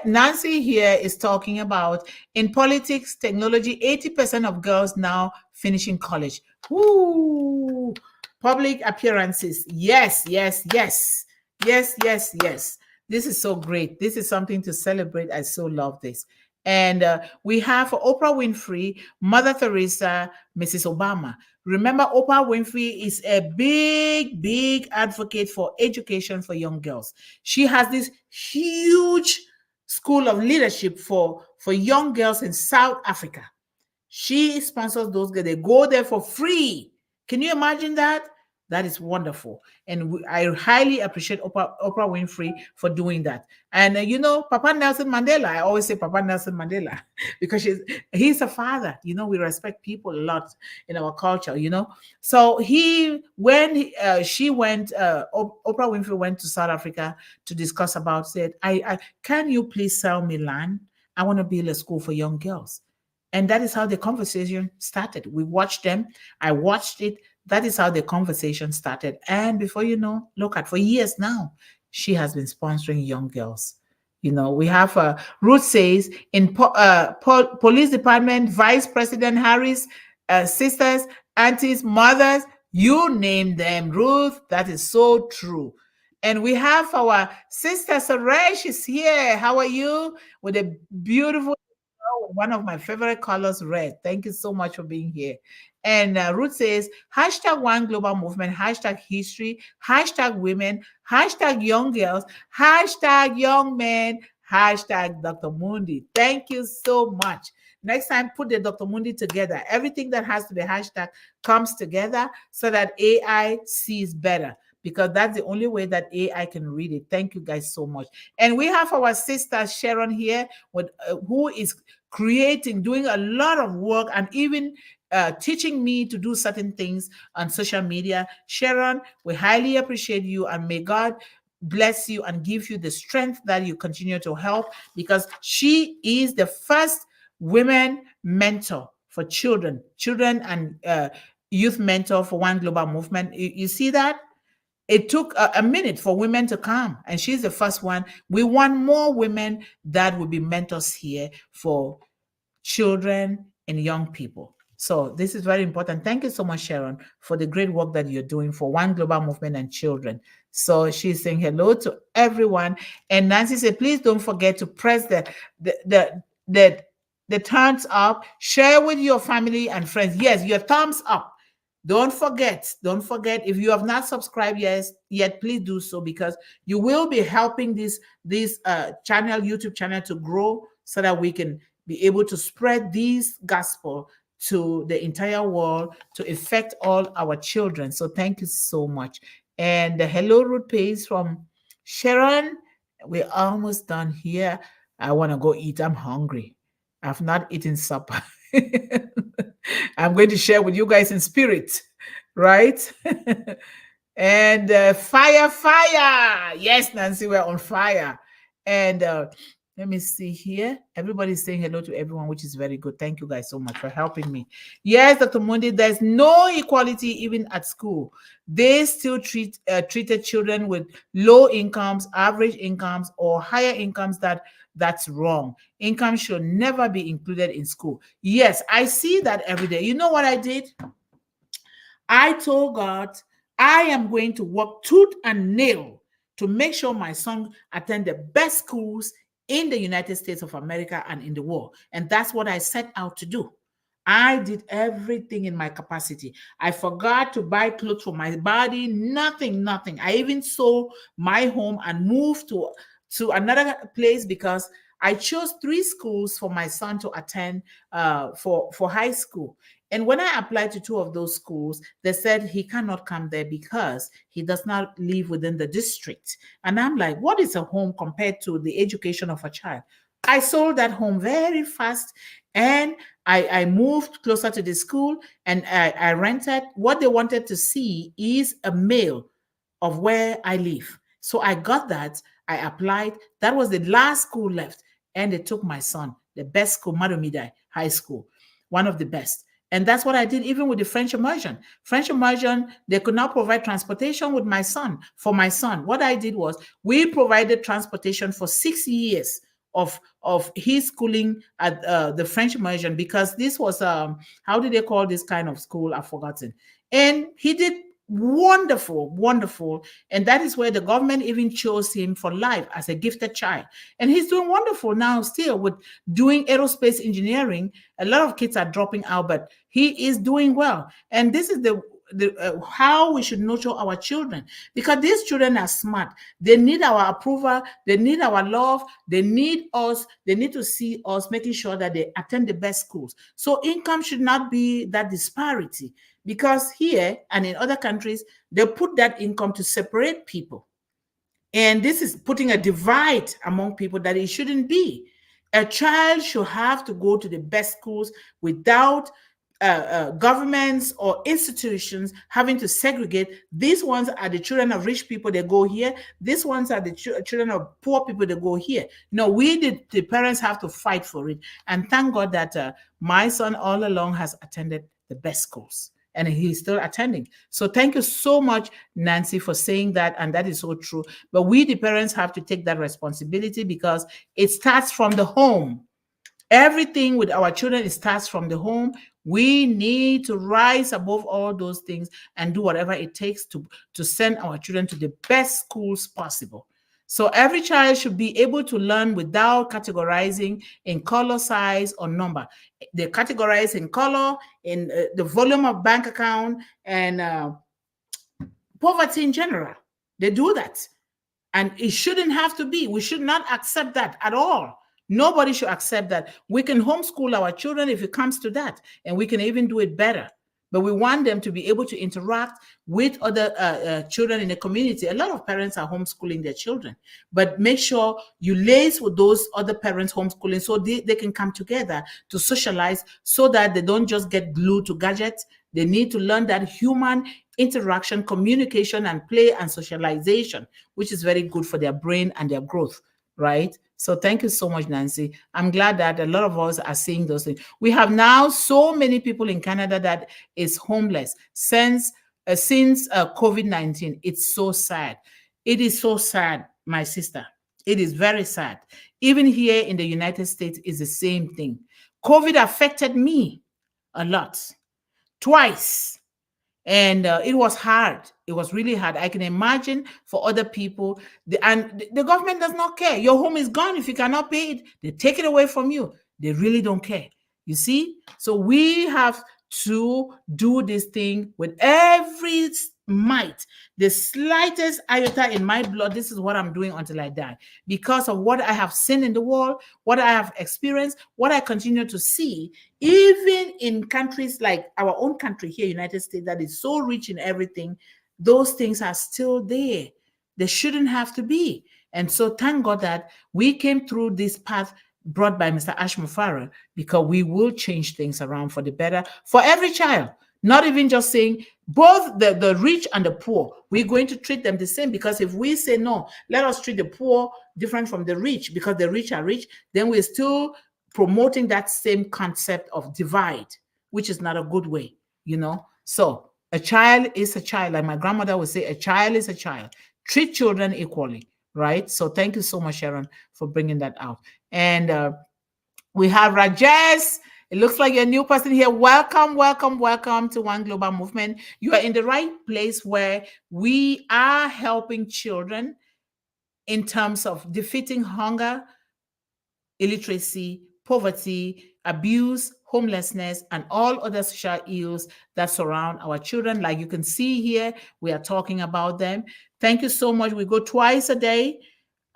Nancy here is talking about in politics, technology, 80% of girls now finishing college. Woo! Public appearances. Yes, yes, yes. Yes, yes, yes. This is so great. This is something to celebrate. I so love this. And we have Oprah Winfrey, Mother Teresa, Mrs. Obama. Remember, Oprah Winfrey is a big, big advocate for education for young girls. She has this huge school of leadership for young girls in South Africa. She sponsors those girls. They go there for free. Can you imagine that? That is wonderful. And I highly appreciate Oprah Winfrey for doing that. And Papa Nelson Mandela, I always say Papa Nelson Mandela because he's a father. We respect people a lot in our culture. So she went, Oprah Winfrey went to South Africa to discuss about, said, I can you please sell me land? I want to build a school for young girls. And that is how the conversation started. We watched them. I watched it. That is how the conversation started. And before you know, look at for years now, she has been sponsoring young girls. We have Ruth says in police department, Vice President Harris, sisters, aunties, mothers, you name them, Ruth. That is so true. And we have our sister Suresh is here. How are you? With a beautiful, one of my favorite colors, red. Thank you so much for being here. And Ruth says, hashtag One Global Movement, hashtag history, hashtag women, hashtag young girls, hashtag young men, hashtag Dr. Mundih. Thank you so much. Next time, put the Dr. Mundi together. Everything that has to be hashtag comes together so that AI sees better, because that's the only way that AI can read it. Thank you guys so much. And we have our sister Sharon here, with, who is creating, doing a lot of work, and even teaching me to do certain things on social media. Sharon, we highly appreciate you, and may God bless you and give you the strength that you continue to help, because she is the first women mentor for children and youth mentor for One Global Movement. You see that? It took a minute for women to come, and she's the first one. We want more women that will be mentors here for children and young people. So this is very important. Thank you so much, Sharon, for the great work that you're doing for One Global Movement and children. So she's saying hello to everyone. And Nancy said, please don't forget to press the the the, the thumbs up. Share with your family and friends. Yes, your thumbs up. Don't forget, if you have not subscribed yet, please do so, because you will be helping this channel, YouTube channel, to grow, so that we can be able to spread this gospel to the entire world, to affect all our children. So thank you so much. And hello, Ruth Pace from Sharon. We're almost done here. I want to go eat. I'm hungry. I've not eaten supper. I'm going to share with you guys in spirit, right? And fire, fire. Yes, Nancy, we're on fire. And let me see here. Everybody's saying hello to everyone, which is very good. Thank you guys so much for helping me. Yes, Dr. Mundi, there's no equality even at school. They still treated children with low incomes, average incomes, or higher incomes. That's wrong. Income should never be included in school. Yes, I see that every day. You know what I did? I told God, I am going to work tooth and nail to make sure my son attend the best schools in the United States of America and in the world. And that's what I set out to do. I did everything in my capacity. I forgot to buy clothes for my body, nothing. I even sold my home and moved to another place, because I chose 3 schools for my son to attend for high school. And when I applied to 2 of those schools, they said he cannot come there because he does not live within the district. And I'm like, what is a home compared to the education of a child? I sold that home very fast, and I moved closer to the school, and I rented. What they wanted to see is a mail of where I live. So I got that. I applied. That was the last school left. And they took my son, the best school, Madumidai High School, one of the best. And that's what I did even with the French immersion. French immersion, they could not provide transportation with my son, for my son. What I did was, we provided transportation for 6 years of his schooling at the French immersion, because this was, how did they call this kind of school? I've forgotten. And he did wonderful. And that is where the government even chose him for life as a gifted child. And he's doing wonderful now, still with doing aerospace engineering. A lot of kids are dropping out, but he is doing well. And this is the how we should nurture our children, because these children are smart. They need our approval, they need our love, they need us, they need to see us making sure that they attend the best schools. So income should not be that disparity, because here and in other countries, they put that income to separate people. And this is putting a divide among people that it shouldn't be. A child should have to go to the best schools without governments or institutions having to segregate. These ones are the children of rich people, they go here. These ones are the children of poor people, they go here. No, we, the parents, have to fight for it. And thank God that my son all along has attended the best schools, and he's still attending. So thank you so much, Nancy, for saying that. And that is so true. But we, the parents, have to take that responsibility, because it starts from the home. Everything with our children, it starts from the home. We need to rise above all those things and do whatever it takes to send our children to the best schools possible. So every child should be able to learn without categorizing in color, size, or number. They categorize in color, in the volume of bank account, and poverty in general. They do that. And it shouldn't have to be. We should not accept that at all. Nobody should accept that. We can homeschool our children if it comes to that, and we can even do it better. But we want them to be able to interact with other children in the community. A lot of parents are homeschooling their children, but make sure you liaise with those other parents homeschooling so they can come together to socialize so that they don't just get glued to gadgets. They need to learn that human interaction, communication, and play and socialization, which is very good for their brain and their growth, right? So thank you so much, Nancy. I'm glad that a lot of us are seeing those things. We have now so many people in Canada that is homeless since COVID-19. It's so sad. It is so sad, my sister. It is very sad. Even here in the United States, is the same thing. COVID affected me a lot, twice. And it was hard. It was really hard. I can imagine for other people, and the government does not care. Your home is gone. If you cannot pay it, they take it away from you. They really don't care. You see? So we have to do this thing with every might. The slightest iota in my blood, this is what I'm doing until I die. Because of what I have seen in the world, what I have experienced, what I continue to see, even in countries like our own country here, United States, that is so rich in everything, those things are still there. They shouldn't have to be. And so thank God that we came through this path brought by Mr. Ashma Farah, because we will change things around for the better for every child. Not even just saying both the rich and the poor, we're going to treat them the same. Because if we say no, let us treat the poor different from the rich because the rich are rich, then we're still promoting that same concept of divide, which is not a good way, you know. So a child is a child. Like my grandmother would say, a child is a child. Treat children equally, right? So thank you so much, Sharon, for bringing that out. And we have Rajesh. It looks like you're a new person here. Welcome, welcome, welcome to One Global Movement. You are in the right place where we are helping children in terms of defeating hunger, illiteracy, poverty, abuse, homelessness, and all other social ills that surround our children. Like you can see here, we are talking about them. Thank you so much. We go twice a day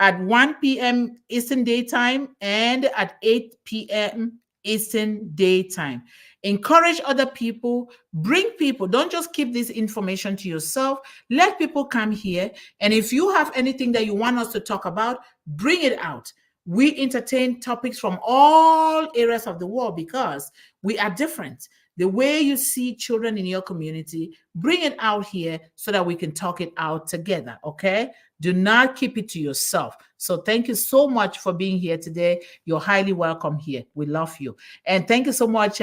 at 1 p.m. Eastern Daytime and at 8 p.m. Eastern Daytime. Encourage other people, bring people. Don't just keep this information to yourself. Let people come here. And if you have anything that you want us to talk about, bring it out. We entertain topics from all areas of the world because we are different. The way you see children in your community, bring it out here so that we can talk it out together, okay? Do not keep it to yourself. So thank you so much for being here today. You're highly welcome here. We love you. And thank you so much,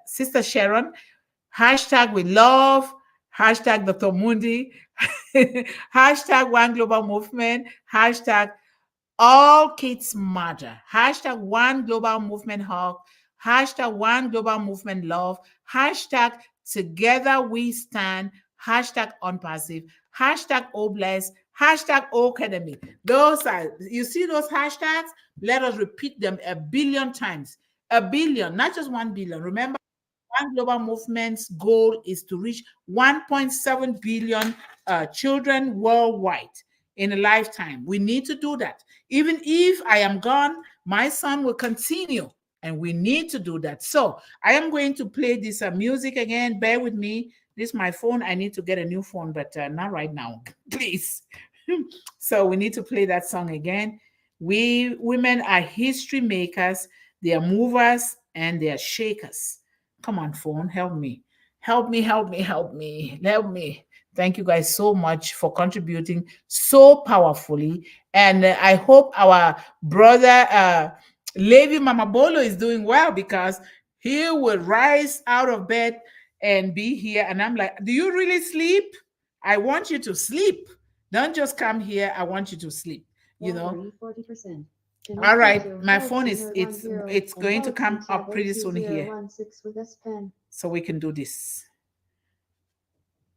Sister Sharon. Hashtag we love, hashtag Dr. Mundih, hashtag One Global Movement, hashtag all kids matter. Hashtag One Global Movement Hug. Hashtag One Global Movement Love. Hashtag Together We Stand. Hashtag Unpassive. Hashtag Obless. Hashtag Academy. Those are, you see those hashtags? Let us repeat them a billion times. A billion, not just 1 billion. Remember, One Global Movement's goal is to reach 1.7 billion children worldwide in a lifetime. We need to do that. Even if I am gone, my son will continue, and we need to do that. So I am going to play this music again. Bear with me. This is my phone. I need to get a new phone, but not right now, please. So we need to play that song again. We women are history makers. They are movers and they are shakers. Come on, phone, help me. Help me, help me, help me, help me. Thank you guys so much for contributing so powerfully. And I hope our brother Levi Mamabolo is doing well, because he will rise out of bed and be here. And I'm like, do you really sleep? I want you to sleep. Don't just come here. I want you to sleep. You know. 40%. All right, my phone is it's going to come up pretty soon here, so we can do this.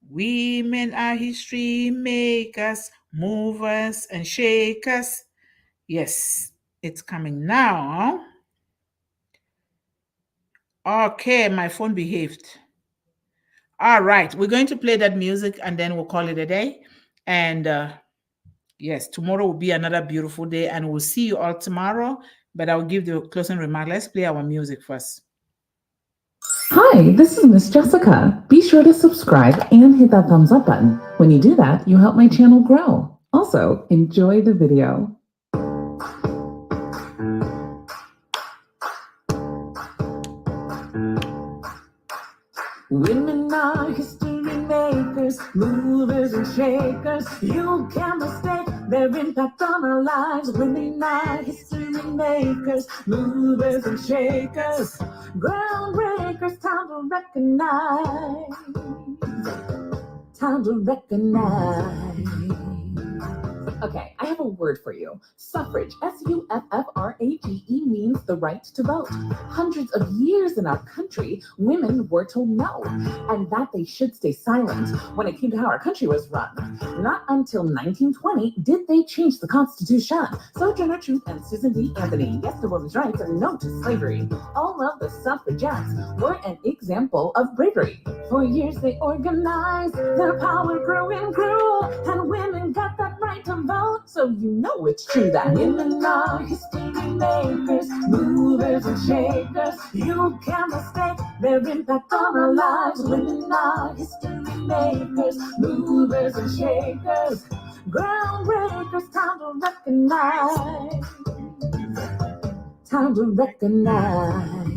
Women are history makers, movers and shakers. Yes, it's coming now. Okay, my phone behaved. All right, we're going to play that music and then we'll call it a day. And Yes, tomorrow will be another beautiful day, and we'll see you all tomorrow. But I'll give the closing remark. Let's play our music first. Hi, this is Miss Jessica. Be sure to subscribe and hit that thumbs up button. When you do that, you help my channel grow. Also, enjoy the video. Women are history makers, movers and shakers. You can't mistake their impact on our lives. Women are history makers, movers and shakers. Groundbreakers, time to recognize. Time to recognize. Okay, I have a word for you. Suffrage, Suffrage, means the right to vote. Hundreds of years in our country, women were told no, and that they should stay silent when it came to how our country was run. Not until 1920 did they change the Constitution. Sojourner Truth and Susan B. Anthony, yes to women's rights and no to slavery. All of the suffragettes were an example of bravery. For years they organized, their power grew and grew, and women got that right to vote. So you know it's true that women are history makers, movers and shakers. You can't mistake their impact on our lives. Women are history makers, movers and shakers. Groundbreakers, time to recognize. Time to recognize.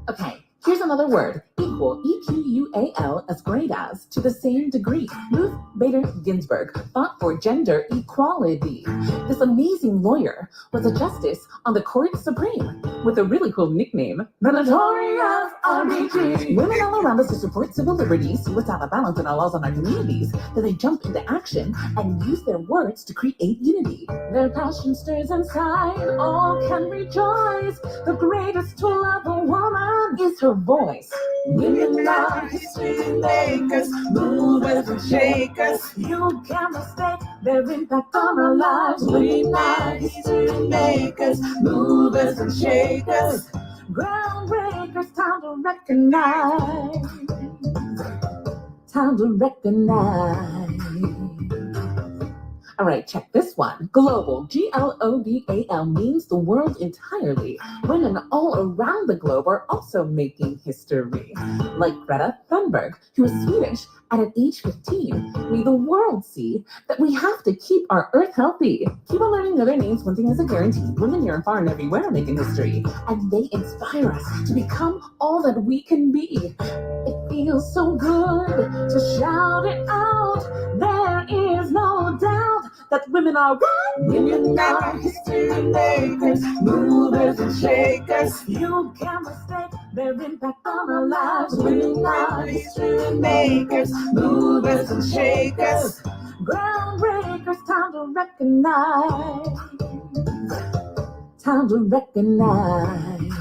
Okay, here's another word. Equal, EQUAL, as great as, to the same degree. Ruth Bader Ginsburg fought for gender equality. This amazing lawyer was a justice on the Court Supreme with a really cool nickname, the Notorious RBG. Women all around us to support civil liberties, see what's out of balance in our laws and our communities, that they jump into action and use their words to create unity. Their passion stirs inside, all can rejoice. The greatest tool of a woman is her voice. Women are history makers, movers and shakers. You can't mistake their impact on our lives. Women are history makers, movers and shakers. Groundbreakers, time to recognize. Time to recognize. All right, check this one. Global, Global, means the world entirely. Women all around the globe are also making history. Like Greta Thunberg, who is Swedish, and at age 15, made the world see that we have to keep our earth healthy. Keep on learning other names, one thing is a guarantee. Women near and far and everywhere are making history. And they inspire us to become all that we can be. It feels so good to shout it out. There is no doubt that women are one. Women are history makers, movers and shakers. You can't mistake their impact on our lives. Women are history makers, movers and shakers. Groundbreakers, time to recognize. Time to recognize.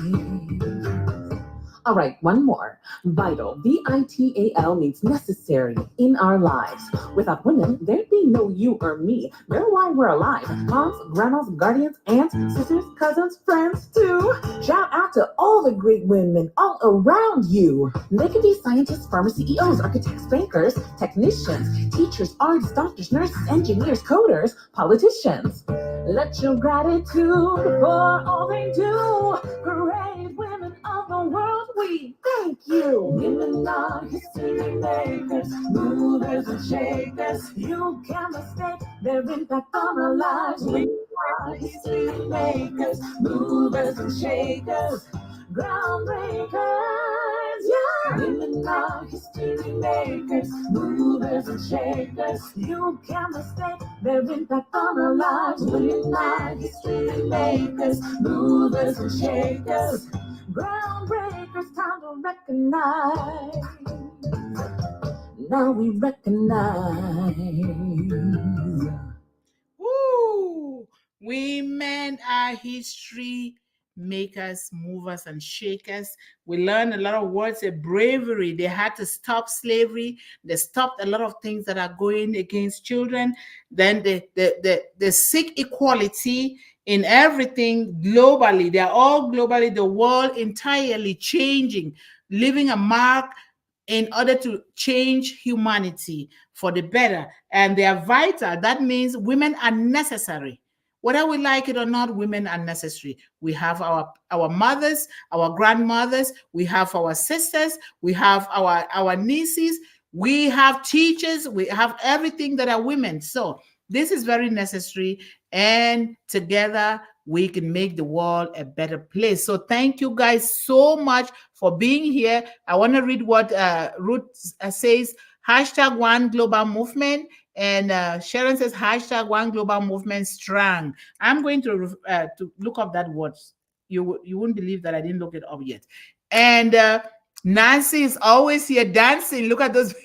All right, one more. Vital, Vital, means necessary in our lives. Without women, there'd be no you or me. They're why we're alive. Moms, grandmas, guardians, aunts, sisters, cousins, friends, too. Shout out to all the great women all around you. They could be scientists, pharmacy CEOs, architects, bankers, technicians, teachers, artists, doctors, nurses, engineers, coders, politicians. Let your gratitude for all they do. Great women of the world, we thank you. Women are history makers, movers and shakers. You can't mistake their impact on our lives. Women are history makers, movers and shakers. Groundbreakers, yeah. Women are history makers, movers and shakers. You can't mistake their impact on our lives. Women are history makers, movers and shakers. Groundbreakers, time to recognize. Now we recognize. Woo! Women are history makers, movers, and shakers. We learned a lot of words of bravery. They had to stop slavery. They stopped a lot of things that are going against children. Then they seek equality in everything globally. They are all globally, the world entirely changing, leaving a mark in order to change humanity for the better. And they are vital. That means women are necessary. Whether we like it or not, women are necessary. We have our mothers, our grandmothers, we have our sisters, we have our nieces, we have teachers, we have everything that are women. So this is very necessary, and together we can make the world a better place. So thank you guys so much for being here. I want to read what Ruth says. Hashtag one global movement. And Sharon says hashtag one global movement strong. I'm going to look up that word. You wouldn't believe that I didn't look it up yet. And Nancy is always here dancing. Look at those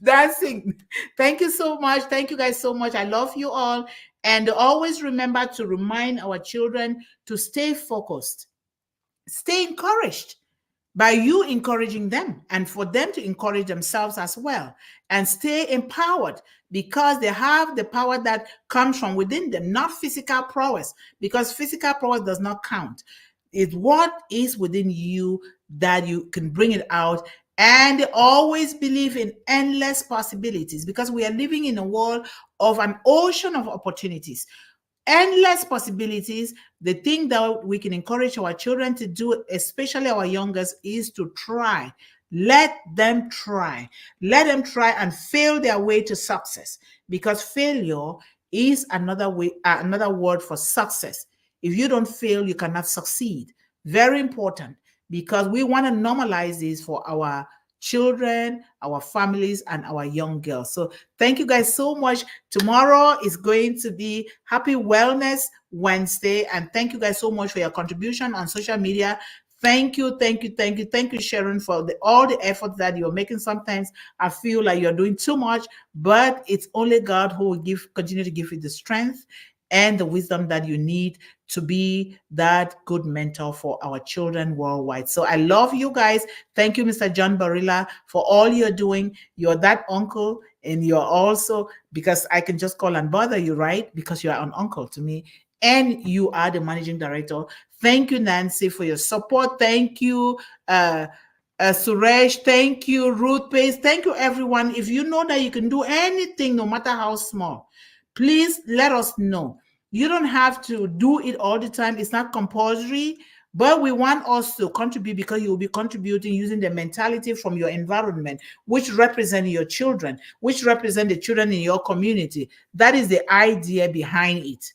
dancing. Thank you so much. Thank you guys so much. I love you all. And always remember to remind our children to stay focused, stay encouraged by you encouraging them, and for them to encourage themselves as well, and stay empowered because they have the power that comes from within them, not physical prowess, because physical prowess does not count. It's what is within you that you can bring it out. And always believe in endless possibilities, because we are living in a world of an ocean of opportunities, endless possibilities. The thing that we can encourage our children to do, especially our youngest, is to try. Let them try. Let them try and fail their way to success, because failure is another way, another word for success. If you don't fail, you cannot succeed. Very important, because we want to normalize this for our children, our families, and our young girls. So thank you guys so much. Tomorrow is going to be Happy Wellness Wednesday. And thank you guys so much for your contribution on social media. Thank you, thank you, thank you, thank you, Sharon, for all the effort that you're making. Sometimes I feel like you're doing too much, but it's only God who will continue to give you the strength and the wisdom that you need to be that good mentor for our children worldwide. So I love you guys. Thank you, Mr. John Barilla, for all you're doing. You're that uncle, and you're also, because I can just call and bother you, right? Because you're an uncle to me, and you are the managing director. Thank you, Nancy, for your support. Thank you, Suresh. Thank you, Ruth Pace. Thank you, everyone. If you know that you can do anything, no matter how small, please let us know. You don't have to do it all the time. It's not compulsory, but we want us to contribute, because you will be contributing using the mentality from your environment, which represent your children, which represent the children in your community. That is the idea behind it.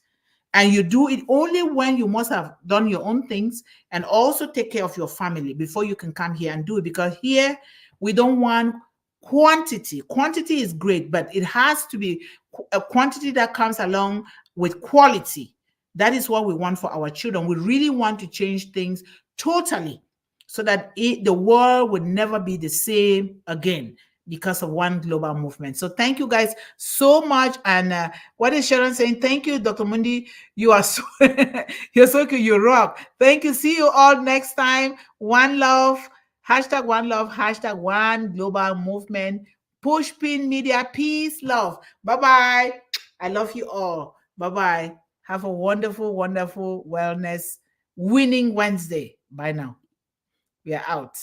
And you do it only when you must have done your own things and also take care of your family before you can come here and do it. Because here we don't want quantity. Quantity is great, but it has to be a quantity that comes along with quality. That is what we want for our children. We really want to change things totally, so that the world would never be the same again, because of one global movement. So thank you guys so much. And what is Sharon saying? Thank you, Dr. Mundih. You are so you're so good. You rock. Thank you. See you all next time. One love. Hashtag one love. Hashtag one global movement. Push pin media. Peace, love. Bye-bye. I love you all. Bye-bye. Have a wonderful, wonderful wellness winning Wednesday. Bye now. We are out.